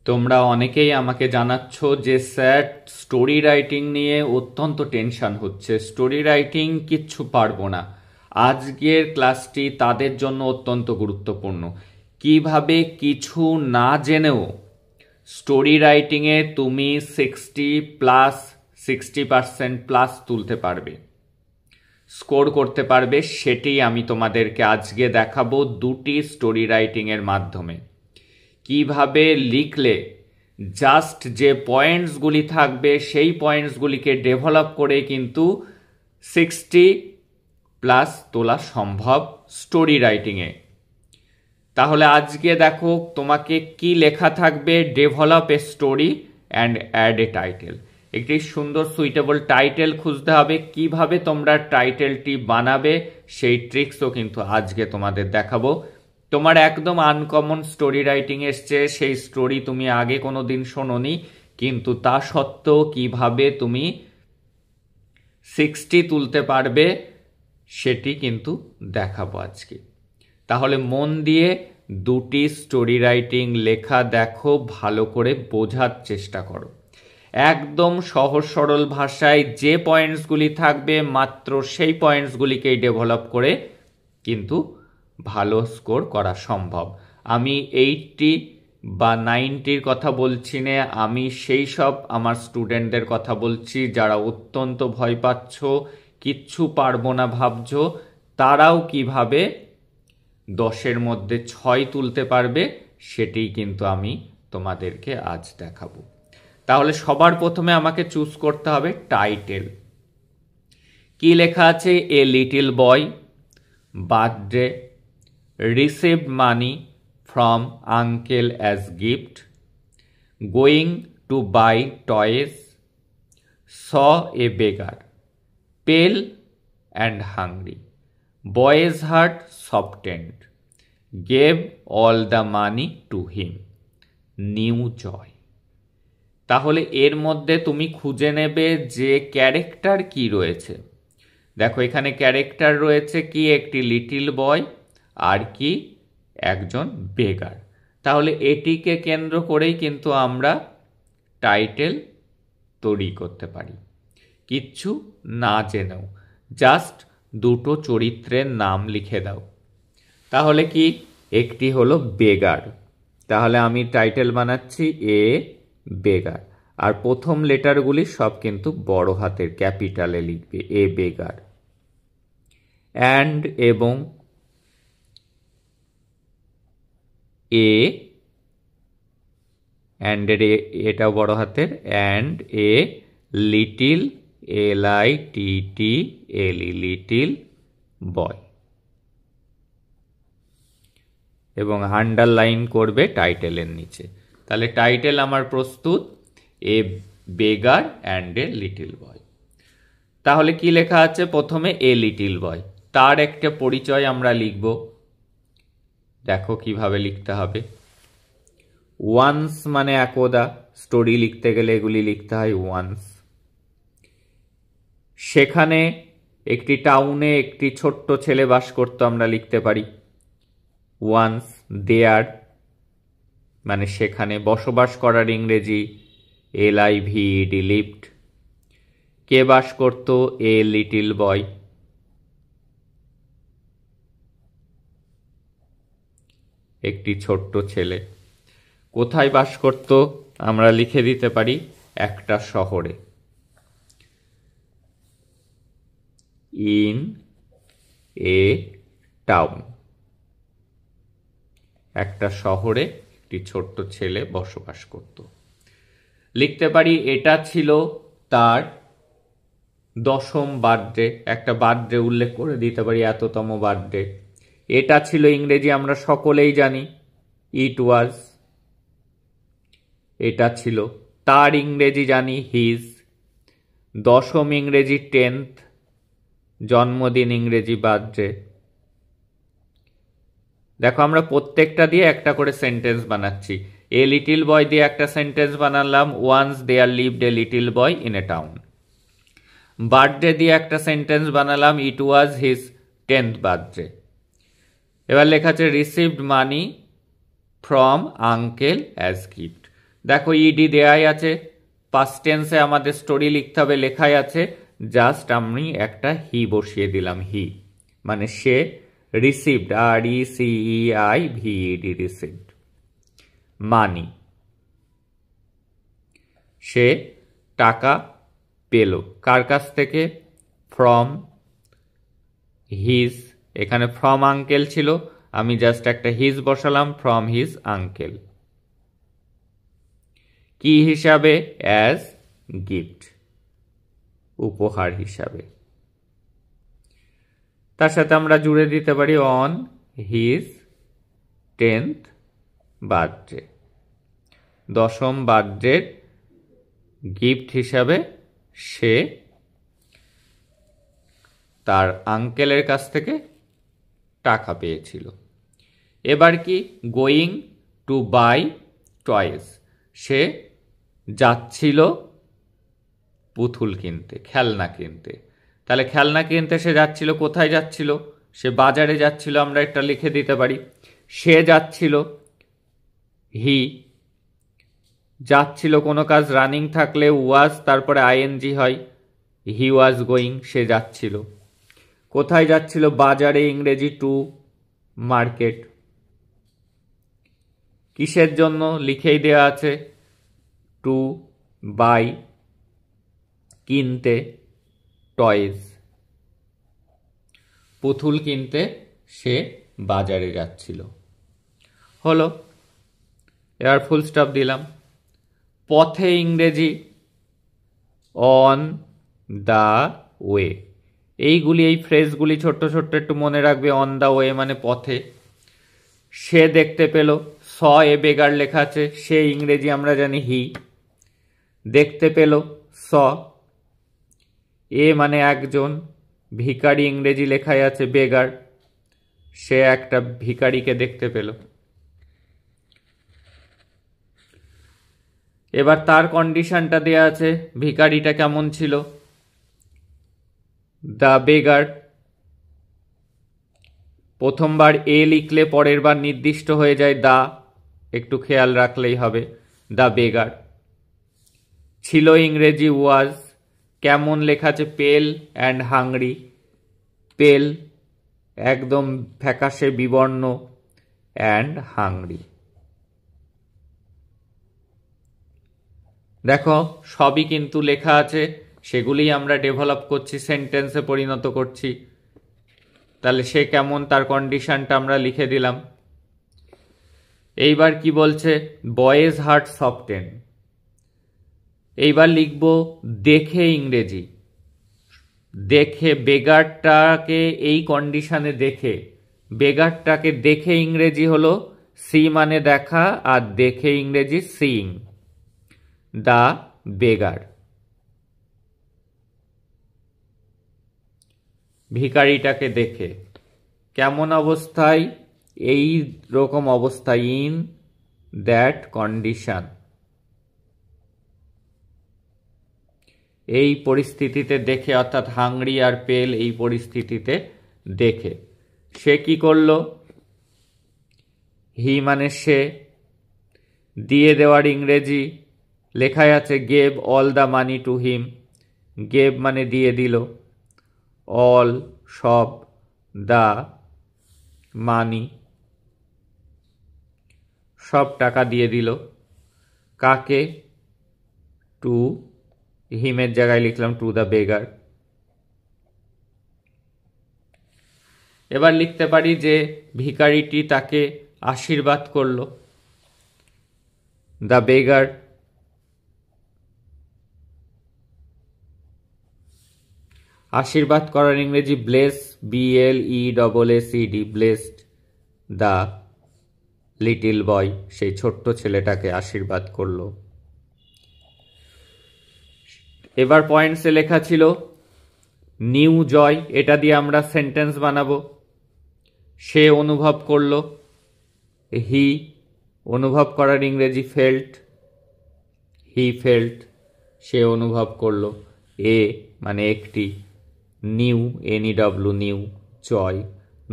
তোমরা অনেকেই আমাকে জানাচ্ছ যে স্যার স্টোরি রাইটিং নিয়ে অত্যন্ত টেনশন হচ্ছে, স্টোরি রাইটিং কিচ্ছু পারবো না। আজকের ক্লাসটি তাদের জন্য অত্যন্ত গুরুত্বপূর্ণ। কিভাবে কিছু না জেনেও স্টোরি রাইটিংয়ে তুমি 60% প্লাস তুলতে পারবে, স্কোর করতে পারবে, সেটি আমি তোমাদেরকে আজকে দেখাবো দুটি স্টোরি রাইটিংয়ের মাধ্যমে। কিভাবে লিখলে জাস্ট যে পয়েন্টসগুলি থাকবে সেই পয়েন্টসগুলিকে ডেভেলপ করে কিন্তু 60+ তোলা সম্ভব স্টোরি রাইটিংয়ে। তাহলে আজকে দেখো তোমাকে কি লেখা থাকবে: develop a story and add a title. একটি সুন্দর সুইটেবল টাইটেল খুঁজতে হবে। কিভাবে তোমরা টাইটেলটি বানাবে সেই ট্রিক্সও কিন্তু আজকে তোমাদের দেখাবো। তোমার একদম আনকমন স্টোরি রাইটিং এসছে, সেই স্টোরি তুমি আগে কোনো দিন শোনোনি, কিন্তু তা সত্ত্বেও কিভাবে তুমি 60 তুলতে পারবে সেটি কিন্তু দেখাবো আজকে। তাহলে মন দিয়ে দুটি স্টোরি রাইটিং লেখা দেখো, ভালো করে বোঝার চেষ্টা করো। একদম সহজ সরল ভাষায় যে পয়েন্টসগুলি থাকবে মাত্র সেই পয়েন্টসগুলিকেই ডেভেলপ করে কিন্তু ভালো স্কোর করা সম্ভব। আমি 80 বা 90-র কথা বলছি না, আমি সেই সব আমার স্টুডেন্টদের কথা বলছি যারা অত্যন্ত ভয় পাচ্ছ, কিচ্ছু পারবো না ভাবছো। তারাও কিভাবে 10-এর মধ্যে 6 তুলতে পারবে সেটি কিন্তু আমি তোমাদেরকে আজ দেখাবো। তাহলে সবার প্রথমে আমাকে চুজ করতে হবে টাইটেল। কি লেখা আছে? এ little boy birthday received money from uncle as gift, going to buy toys, saw a beggar, pale and hungry, boy's heart softened, gave all the money to him, new joy। তাহলে এর মধ্যে তুমি খুঁজে নেবে যে ক্যারেক্টার কি রয়েছে। দেখো এখানে ক্যারেক্টার রয়েছে কি? একটি লিটল বয় আর কি? একজন বেগার। তাহলে এটিকে কেন্দ্র করেই কিন্তু আমরা টাইটেল তৈরি করতে পারি, কিচ্ছু না জেনেও। জাস্ট দুটো চরিত্রের নাম লিখে দাও। তাহলে কি? একটি হলো বেগার, তাহলে আমি টাইটেল বানাচ্ছি এ বেগার, আর প্রথম লেটারগুলি সব কিন্তু বড় হাতের ক্যাপিটালে লিখবে, এ বেগার। অ্যান্ড এবং এ, অ্যান্ডের এটা বড় হাতের, and a little, LITTL, little boy, এবং আন্ডারলাইন করবে টাইটেলের নিচে। তাহলে টাইটেল আমার প্রস্তুত, এ বেগার অ্যান্ড এ লিটিল বয়। তাহলে কি লেখা আছে? প্রথমে এ লিটিল বয়, তার একটা পরিচয় আমরা লিখব। দেখো কিভাবে লিখতে হবে। ওয়ান্স মানে একদা, স্টোরি লিখতে গেলে এগুলি লিখতে হয় ওয়ান্স। সেখানে একটি টাউনে একটি ছোট্ট ছেলে বাস করত, আমরা লিখতে পারি ওয়ান্স দেয়ার, মানে সেখানে। বসবাস করার ইংরেজি LIVED, লিভড। কে বাস করত? এ লিটল বয়। একটি ছোট্ট ছেলে। কোথায় বাস করত? আমরা লিখে দিতে পারি একটা শহরে, ইন এ টাউন। একটা শহরে একটি ছোট্ট ছেলে বসবাস করত। লিখতে পারি এটা ছিল তার 10ম বার্থডে, একটা বার্থডে উল্লেখ করে দিতে পারি, এততম বার্থডে। এটা ছিল ইংরেজি আমরা সকলেই জানি, ইট ওয়াজ। এটা ছিল তার ইংরেজি জানি, হিজ। 10ম ইংরেজি 10th, জন্মদিন ইংরেজি বার্থডে। দেখো আমরা প্রত্যেকটা দিয়ে একটা করে সেন্টেন্স বানাচ্ছি। এ লিটল বয় দিয়ে একটা সেন্টেন্স বানালাম, once there lived a little boy in a town. Birthday দিয়ে একটা সেন্টেন্স বানালাম, ইট ওয়াজ হিজ 10th বার্থডে। এবার লেখা আছে received money from uncle as gift. দেখো ইডি দেয়াই আছে, পাস্ট টেন্সে আমাদের স্টোরি লিখতে হবে, লেখাই আছে, জাস্ট আমি একটা হি বসিয়ে দিলাম। হি মানে সে রিসিভড, RECEIVED, রিসিভড। মানি সে টাকা পেল, কার কাছ থেকে? ফ্রম হিজ, এখানে ফ্রম আঙ্কেল ছিল, আমি জাস্ট একটা হিজ বসালাম, ফ্রম হিজ আঙ্কেল। কি হিসাবে? অ্যাজ গিফট, উপহার হিসাবে। তার সাথে আমরা জুড়ে দিতে পারি অন হিজ 10th বার্থডে, 10ম বার্থডের গিফট হিসাবে সে তার আঙ্কেলের কাছ থেকে টাকা পেয়েছিল। এবার কি? গোয়িং টু বাই টয়েস, সে যাচ্ছিল পুতুল কিনতে, খেলনা কিনতে। তাহলে খেলনা কিনতে সে যাচ্ছিল, কোথায় যাচ্ছিল? সে বাজারে যাচ্ছিল, আমরা একটা লিখে দিতে পারি। সে যাচ্ছিল, হি যাচ্ছিল, কোনো কাজ রানিং থাকলে ওয়াজ তারপরে আইএনজি হয়, হি ওয়াজ গোয়িং, সে যাচ্ছিল। কোথায় যাচ্ছিল? বাজারে, ইংরেজি টু মার্কেট। কিসের জন্য? লিখেই দেওয়া আছে, টু বাই কিনতে, টয়েজ পুতুল কিনতে সে বাজারে যাচ্ছিল। হলো, এবার ফুল স্টপ দিলাম। পথে ইংরেজি অন দা ওয়ে, এইগুলি, এই ফ্রেজগুলি ছোট্ট ছোট্ট একটু মনে রাখবে। অন দা ওয়ে মানে পথে। সে দেখতে পেল, স এ বেগার লেখা আছে, সে ইংরেজি আমরা জানি হি, দেখতে পেল স। এ মানে একজন, ভিখারি ইংরেজি লেখাই আছে বেগার, সে একটা ভিখারিকে দেখতে পেল। এবার তার কন্ডিশনটা দেয়া আছে, ভিখারিটা কেমন ছিল? দ্য বেগার, প্রথমবার এ লিখলে পরের বার নির্দিষ্ট হয়ে যায় দা, একটু খেয়াল রাখলেই হবে। দ্য বেগার ছিল ইংরেজি ওয়াজ, কেমন লেখা আছে? পেল অ্যান্ড হাংরি, পেল একদম ফ্যাকাশে বিবর্ণ, অ্যান্ড হাংরি। দেখো সবই কিন্তু লেখা আছে, সেগুলি আমরা ডেভেলপ করছি, সেন্টেন্সে পরিণত করছি। তাহলে সে কেমন, তার কন্ডিশনটা আমরা লিখে দিলাম। এইবার কি বলছে? Boy's heart soften. এইবার লিখব দেখে ইংরেজি, দেখে, বেগারটাকে এই কন্ডিশনে দেখে, বেগারটাকে দেখে ইংরেজি হলো সি মানে দেখা, আর দেখে ইংরেজি সিইং। দ্য বেগার, ভিখারিটাকে দেখে কেমন অবস্থায়? এই রকম অবস্থায়, ইন দ্যাট কন্ডিশন, এই পরিস্থিতিতে দেখে, অর্থাৎ হাংরি আর পেল এই পরিস্থিতিতে দেখে। সে কি করলো? হি মানে সে, দিয়ে দেওয়ার ইংরেজি লেখায় আছে gave all the money to him, gave মানে দিয়ে দিল, অল সব, দ্য মানি সব টাকা দিয়ে দিল। কাকে? টু, হিমের জায়গায় লিখলাম টু দ্য বেগার। এবার লিখতে পারি যে ভিখারিটি তাকে আশীর্বাদ করলো, দ্য বেগার আশীর্বাদ করার ইংরেজি bless, BLESSED, blessed the little boy, সেই ছোট্ট ছেলেটাকে আশীর্বাদ করলো। এবার পয়েন্টসে লেখা ছিল নিউ জয়, এটা দিয়ে আমরা সেন্টেন্স বানাবো। সে অনুভব করলো, হি অনুভব করার ইংরেজি ফেল্ট, হি ফেল্ট, সে অনুভব করলো। এ মানে একটি, নিউ NEW নিউ, জয়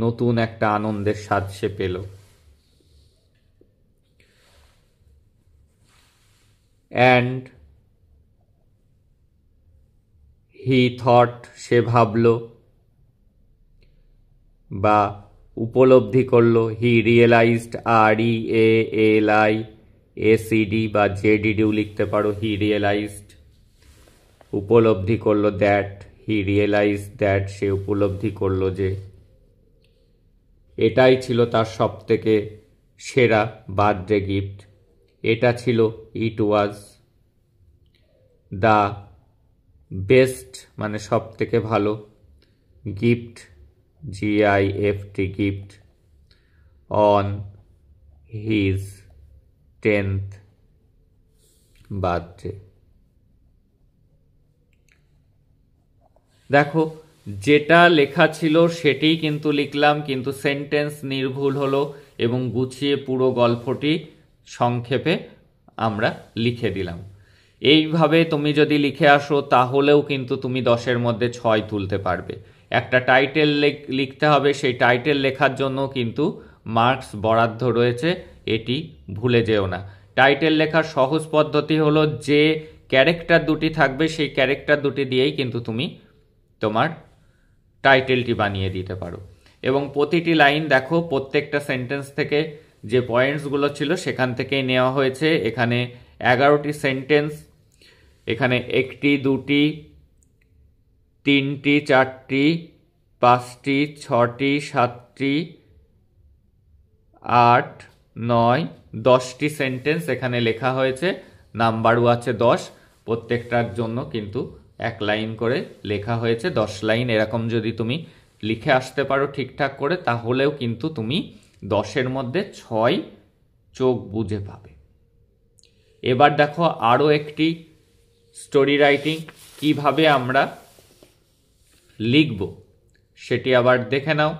নতুন একটা আনন্দের স্বাদ সে পেল। অ্যান্ড হি থট, সে ভাবল বা উপলব্ধি করলো। হি রিয়েলাইজড, REALISED বা JEDও লিখতে পারো। হি রিয়েলাইজড, উপলব্ধি করলো। দ্যাট, হি রিয়েলাইজড দ্যাট, সে উপলব্ধি করলো যে এটাই ছিল তার সব থেকে সেরা বার্থডে গিফট। এটা ছিল, ইট ওয়াজ দ্য বেস্ট মানে সব থেকে ভালো gift, GIFT gift, on his 10th birthday. দেখো যেটা লেখা ছিল সেটাই কিন্তু লিখলাম, কিন্তু সেন্টেন্স নির্ভুল হলো এবং গুছিয়ে পুরো গল্পটি সংক্ষেপে আমরা লিখে দিলাম। এইভাবে তুমি যদি লিখে আসো তাহলেও কিন্তু তুমি 10-এর মধ্যে 6 তুলতে পারবে। একটা টাইটেল লিখতে হবে, সেই টাইটেল লেখার জন্য কিন্তু মার্কস বরাদ্দ রয়েছে, এটি ভুলে যেও না। টাইটেল লেখার সহজ পদ্ধতি হলো যে ক্যারেক্টার দুটি থাকবে সেই ক্যারেক্টার দুটি দিয়েই কিন্তু তুমি তোমার টাইটেলটি বানিয়ে দিতে পারো। এবং প্রতিটি লাইন দেখো প্রত্যেকটা সেন্টেন্স থেকে যে পয়েন্টসগুলো ছিল সেখান থেকেই নেওয়া হয়েছে। এখানে 11টি সেন্টেন্স, এখানে 1টি 2টি 3টি 4টি 5টি 6টি 7টি 8 9 10টি সেন্টেন্স এখানে লেখা হয়েছে। নাম্বারও আছে 10, প্রত্যেকটার জন্য কিন্তু 1 লাইন করে লেখা হয়েছে। 10 লাইন এরকম যদি তুমি লিখে আসতে পারো ঠিকঠাক করে, তাহলেও কিন্তু তুমি 10-এর মধ্যে 6 চোখ বুঝে পাবে। এবার দেখো আরও একটি স্টোরি রাইটিং কিভাবে আমরা লিখব সেটি আবার দেখে নাও।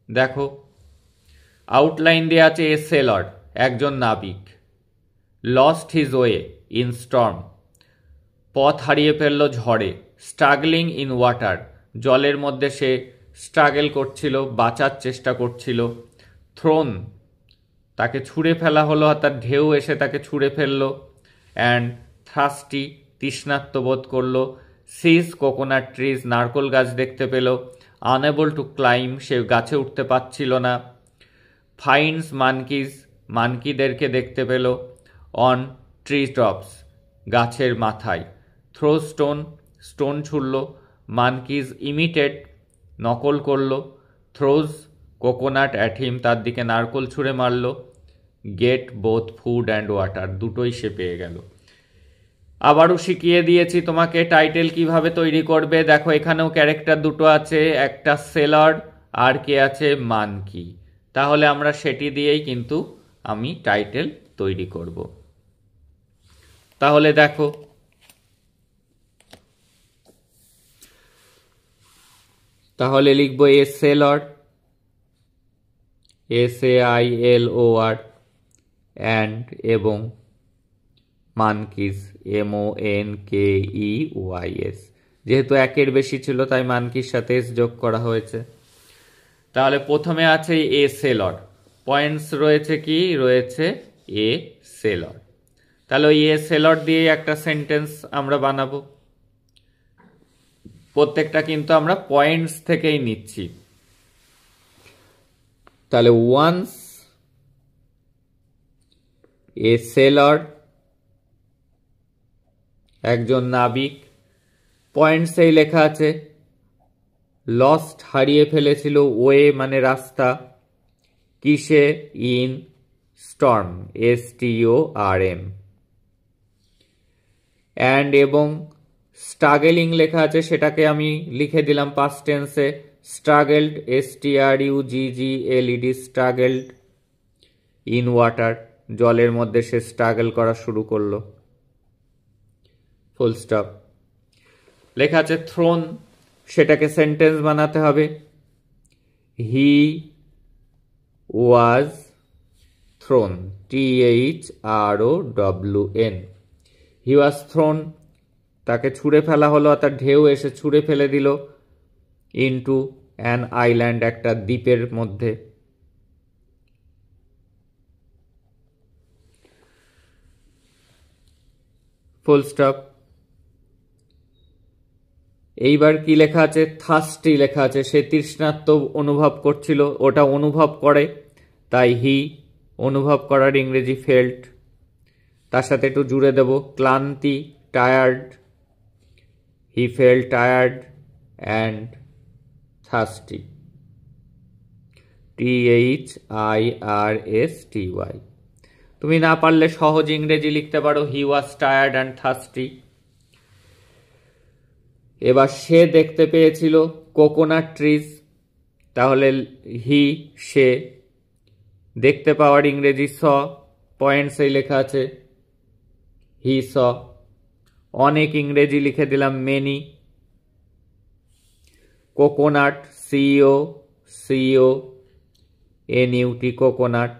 দেখো আউটলাইন দেওয়া আছে, এ সেলর একজন নাবিক, lost his way in storm, পথ হারিয়ে ফেলল ঝড়ে, স্ট্রাগলিং ইন ওয়াটার, জলের মধ্যে সে স্ট্রাগল করছিল, বাঁচার চেষ্টা করছিল, থ্রোন তাকে ছুঁড়ে ফেলা হলো, তার ঢেউ এসে তাকে ছুঁড়ে ফেললো, অ্যান্ড থার্স্টি তৃষ্ণার্ত বোধ করলো, সিজ কোকোনাট ট্রিজ নারকোল গাছ দেখতে পেল, আনএবল টু ক্লাইম সে গাছে উঠতে পারছিল না, ফাইন্ডস মানকিজ মানকিদেরকে দেখতে পেল, অন ট্রি টপস গাছের মাথায়, থ্রো স্টোন স্টোন ছুড়ল, মানকিজ ইমিটেড নকল করল, থ্রোজ কোকোনাট অ্যাট হিম তার দিকে নারকোল ছুঁড়ে মারল, get both food and water দুটোই সে পেয়ে গেল। আবারও শিখিয়ে দিয়েছি তোমাকে টাইটেল কিভাবে তৈরি করবে। দেখো এখানেও ক্যারেক্টার দুটো আছে, একটা সেলর আর কে আছে মানকি। তাহলে আমরা সেটি দিয়েই কিন্তু আমি টাইটেল তৈরি করব। তাহলে দেখো তাহলে লিখব এ সেলর, SAILOR, অ্যান্ড এবং মানকিস MONKEYS। যেহেতু 1-এর বেশি ছিল তাই মানকির সাথে এস যোগ করা হয়েছে। তাহলে প্রথমে আছে এ সেলর, পয়েন্টস রয়েছে কি রয়েছে এ সেলর। তাহলে ওই এ সেলর দিয়ে একটা সেন্টেন্স আমরা বানাবো। প্রত্যেকটা কিন্তু আমরা পয়েন্টস থেকেই নিচ্ছি। তাহলে ওয়ান্স এ সেলর একজন নাবিক, পয়েন্টসেই লেখা আছে লস্ট হারিয়ে ফেলেছিল, ওয়ে মানে রাস্তা, কিসে ইন স্টর্ম STORM, অ্যান্ড এবং স্ট্রাগলিং লেখা আছে সেটাকে আমি লিখে দিলাম পাস্ট টেন্সে, স্ট্রাগলড STRUGGLED স্ট্রাগলড, ইন ওয়াটার জলের মধ্যে সে স্ট্রাগল করা শুরু করলো, ফুল স্টপ। লেখা আছে থ্রোন, সেটাকে সেন্টেন্স বানাতে হবে, হি ওয়াজ থ্রোন THROWN, হি ওয়াজ থ্রোন তাকে ছুঁড়ে ফেলা হলো, তার ঢেউ এসে ছুঁড়ে ফেলে দিল, ইনটু অ্যান আইল্যান্ড, একটা দ্বীপের মধ্যে। Full stop. এইবার কি লেখা আছে? থার্স্টি লেখা আছে। সে তৃষ্ণার্ত অনুভব করছিল, ওটা অনুভব করে, তাই হি। অনুভব করার ইংরেজি ফেল্ট। তার সাথে একটু জুড়ে দেব ক্লান্তি, tired. He felt tired and thirsty. THIRSTY। তুমি না পারলে সহজ ইংরেজি লিখতে পারো, হি ওয়াজ টায়ার্ড অ্যান্ড থার্স্টি। এবার সে দেখতে পেয়েছিল কোকোনাট ট্রিজ, তাহলে হি, সে। দেখতে পাওয়ার ইংরেজি স, পয়েন্টসেই লেখা আছে, হি স। অনেক ইংরেজি লিখে দিলাম many. Coconut, CO NUT, coconut.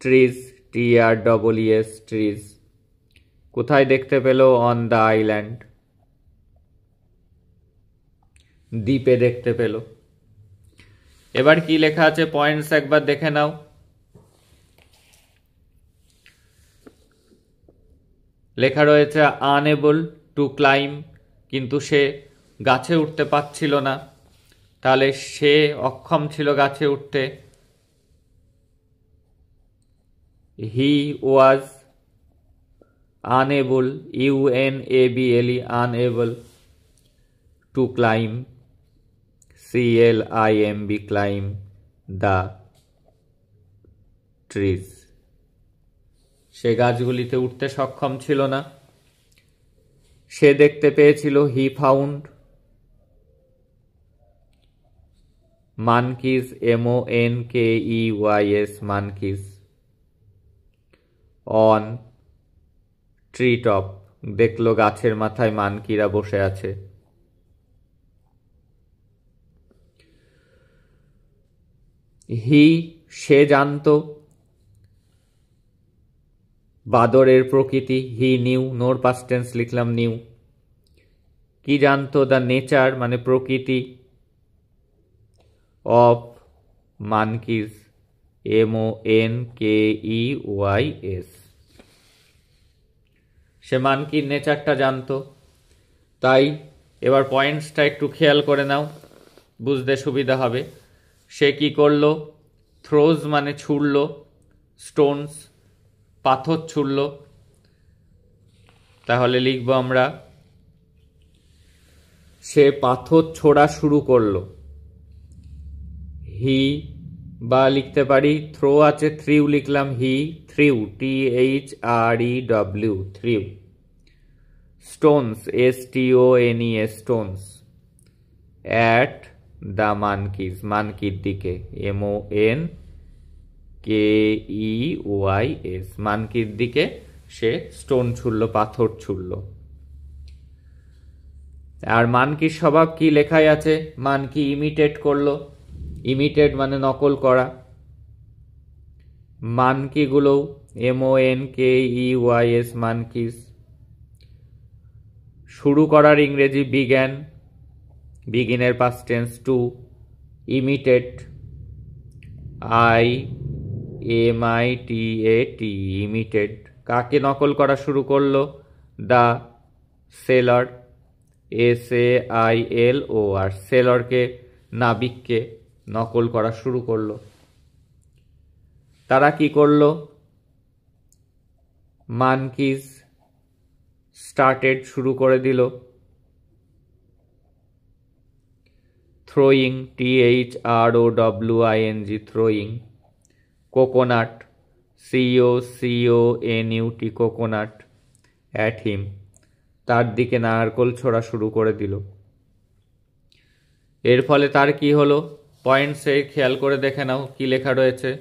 Trees, TREES, trees. কোথায় দেখতে পেল? অন দ্য আইল্যান্ড, দ্বীপে দেখতে পেল। এবার কি লেখা আছে পয়েন্টস একবার দেখে নাও। লেখা রয়েছে আনএবল টু ক্লাইম, কিন্তু সে গাছে উঠতে পারছিল না, তাহলে সে অক্ষম ছিল গাছে উঠতে। He was unable, UNABLE, unable to climb, CLIMB, climb the trees. সে গাছগুলিতে উঠতে সক্ষম ছিল না। সে দেখতে পেয়েছিল, he found monkeys, MONKEYS, monkeys. On tree top, দেখলো গাছের মাথায় মানকিরা বসে আছে। হি, সে জানতো বাদরের প্রকৃতি, হি নিউ। নোর পাস্ট টেন্স লিখলাম নিউ। কি জানতো? দ্য নেচার, মানে প্রকৃতি, অফ মানকিজ, MONKEYS। সে মানকির নেচারটা জানতো। তাই এবার পয়েন্টসটা একটু খেয়াল করে নাও, বুঝতে সুবিধা হবে। সে কি করলো? থ্রোজ মানে ছুড়ল, স্টোনস পাথর ছুড়ল। তাহলে লিখব আমরা সে পাথর ছোড়া শুরু করলো। হি, বা লিখতে পারি থ্রো আছে, থ্রিউ লিখলাম, he threw, THREW, threw. Stones, STONES, stones. At the monkeys, মানকির দিকে, MONKEYS, মানকির দিকে সে স্টোন ছুড়ল, পাথর ছুড়ল। আর মানকির স্বভাব কি লেখাই আছে? মানকি ইমিটেট করলো। ইমিটেট মানে নকল করা। মানকিগুলো MONKEYS, মানকিস। শুরু করার ইংরেজি বিগ্যান, বিগিনের past tense to. Imitate, IMITAT, imitate. কাকে নকল করা শুরু করলো? দ্য সেলর, SAILOR, সেলরকে, নাবিককে নকল করা শুরু করলো। তারা কি করলো? মানকিজ স্টার্টেড, শুরু করে দিল। Throwing, THROWING, throwing. Coconut, COCONUT, coconut. At him, তার দিকে নারকোল ছোড়া শুরু করে দিল। এর ফলে তার কি হলো? পয়েন্টসে খেয়াল করে দেখে নাও কি লেখা রয়েছে।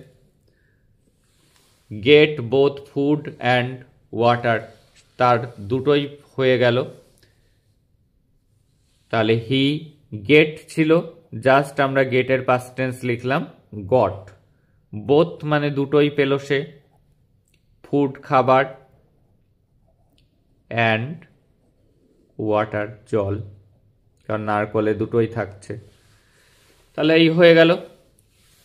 Get both food and water, তার দুটোই হয়ে গেল। তাহলে হি গেট ছিল, জাস্ট আমরা গেটের পাস্ট টেন্স লিখলাম গট। বোথ মানে দুটোই পেল সে, ফুড খাবার, অ্যান্ড ওয়াটার জল, কারণ নারকলে দুটোই থাকছে। তাহলে এই হয়ে গেল।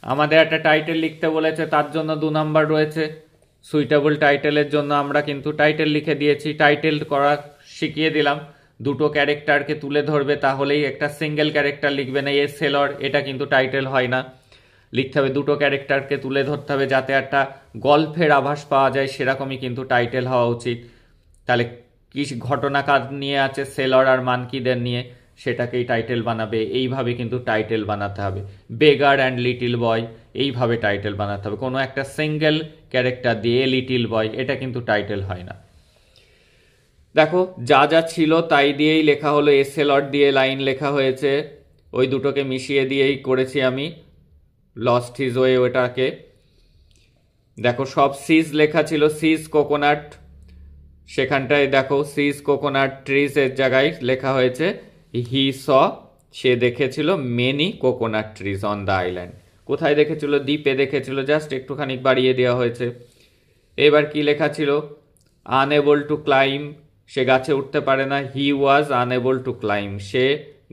আমাদের একটা টাইটেল লিখতে বলেছে, তার জন্য 2 নাম্বার রয়েছে। সুইটেবল টাইটেলের জন্য আমরা কিন্তু টাইটেল লিখে দিয়েছি, টাইটেল করা শিখিয়ে দিলাম। দুটো ক্যারেক্টারকে তুলে ধরবে, তাহলেই একটা সিঙ্গেল ক্যারেক্টার লিখবে না। এ সেলর, এটা কিন্তু টাইটেল হয় না। লিখতে হবে দুটো ক্যারেক্টারকে তুলে ধরতে হবে, যাতে একটা গল্পের আভাস পাওয়া যায়, সেরকমই কিন্তু টাইটেল হওয়া উচিত। তাহলে কি ঘটনা কাজ নিয়ে আছে, সেলর আর মানকিদের নিয়ে, সেটাকেই টাইটেল বানাবে। এইভাবে কিন্তু টাইটেল বানাতে হবে। বেগার অ্যান্ড লিটিল বয়, এইভাবে টাইটেল বানাতে হবে। কোনো একটা সিঙ্গেল ক্যারেক্টার দিয়ে লিটিল বয়, এটা কিন্তু টাইটেল হয় না। দেখো যা যা ছিল তাই দিয়েই লেখা হলো। এসএলর দিয়ে লাইন লেখা হয়েছে, ওই দুটোকে মিশিয়ে দিয়েই করেছি আমি। লস্ট হিজ ওয়ে, ওটাকে দেখো সব সিজ লেখা ছিল, সিজ কোকোনাট, সেখানটায় দেখো সিজ কোকোনাট ট্রিজ এর জায়গায় লেখা হয়েছে হি স, সে দেখেছিল many coconut trees on the island. কোথায় দেখেছিল? দ্বীপে দেখেছিল, জাস্ট একটুখানি বাড়িয়ে দেওয়া হয়েছে। এবার কি লেখা ছিল? আনএবল টু ক্লাইম, সে গাছে উঠতে পারে না। হি ওয়াজ আনএবল টু ক্লাইম, সে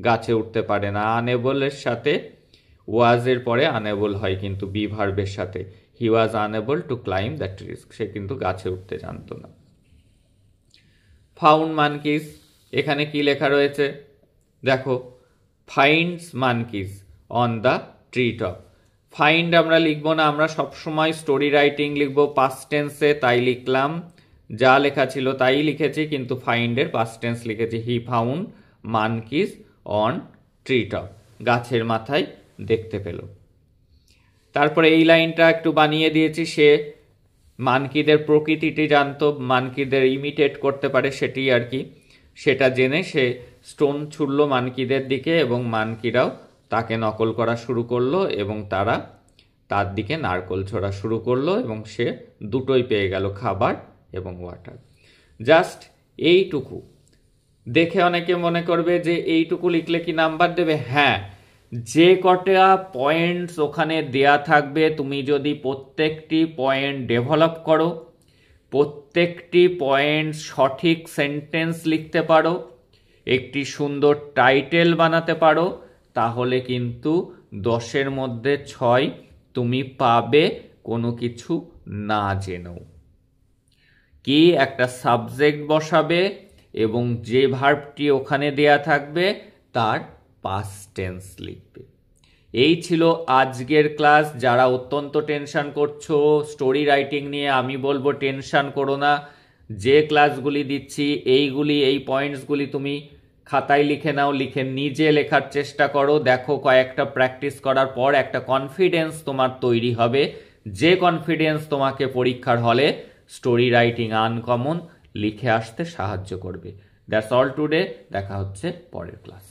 গাছে উঠতে পারে না। আনএবলের সাথে ওয়াজ এর পরে আনএবল হয় কিন্তু বি ভার্বের সাথে। He was unable to climb the trees, সে কিন্তু গাছে উঠতে জানতো না। ফাউন্ড মানকিজ, এখানে কি লেখা রয়েছে দেখো, finds monkeys on the tree top. Find আমরা লিখবো না, আমরা সবসময় স্টোরি রাইটিং লিখবো পাস্ট টেন্সে, তাই লিখলাম। যা লেখা ছিল তাই লিখেছি, কিন্তু ফাইন্ডের পাস্ট টেন্স লিখেছি। He found monkeys on tree top, গাছের মাথায় দেখতে পেল। তারপরে এই লাইনটা একটু বানিয়ে দিয়েছি, সে মানকিদের প্রকৃতিটি জানতো, মানকিদের ইমিটেট করতে পারে, সেটি আর কি। সেটা জেনে সে স্টোন ছুড়ল মানকিদের দিকে, এবং মানকিরাও তাকে নকল করা শুরু করলো, এবং তারা তার দিকে নারকল ছোড়া শুরু করলো, এবং সে দুটোই পেয়ে গেল, খাবার এবং ওয়াটার। জাস্ট এইটুকু দেখে অনেকে মনে করবে যে এইটুকু লিখলে কি নাম্বার দেবে? হ্যাঁ, যে কটা পয়েন্টস ওখানে দেয়া থাকবে, তুমি যদি প্রত্যেকটি পয়েন্ট ডেভেলপ করো, প্রত্যেকটি পয়েন্ট সঠিক সেন্টেন্স লিখতে পারো, একটি সুন্দর টাইটেল বানাতে পারো, তাহলে কিন্তু 10-এর মধ্যে 6 তুমি পাবে, কোনো কিছু না জেনেও। কি একটা সাবজেক্ট বসাবে, এবং যে ভার্বটি ওখানে দেয়া থাকবে তার পাস্ট টেন্স লিখবে। এই ছিল আজকের ক্লাস। যারা অত্যন্ত টেনশন করছো স্টোরি রাইটিং নিয়ে, আমি বলবো টেনশন করো না। যে ক্লাসগুলি দিচ্ছি এইগুলি, এই পয়েন্টসগুলি তুমি খাতায় লিখে নাও, লিখে নিজে লেখার চেষ্টা করো। দেখো কয়েকটা প্র্যাকটিস করার পর একটা কনফিডেন্স তোমার তৈরি হবে, যে কনফিডেন্স তোমাকে পরীক্ষার হলে স্টোরি রাইটিং আনকমন লিখে আসতে সাহায্য করবে। That's all today. দেখা হচ্ছে পরের ক্লাস।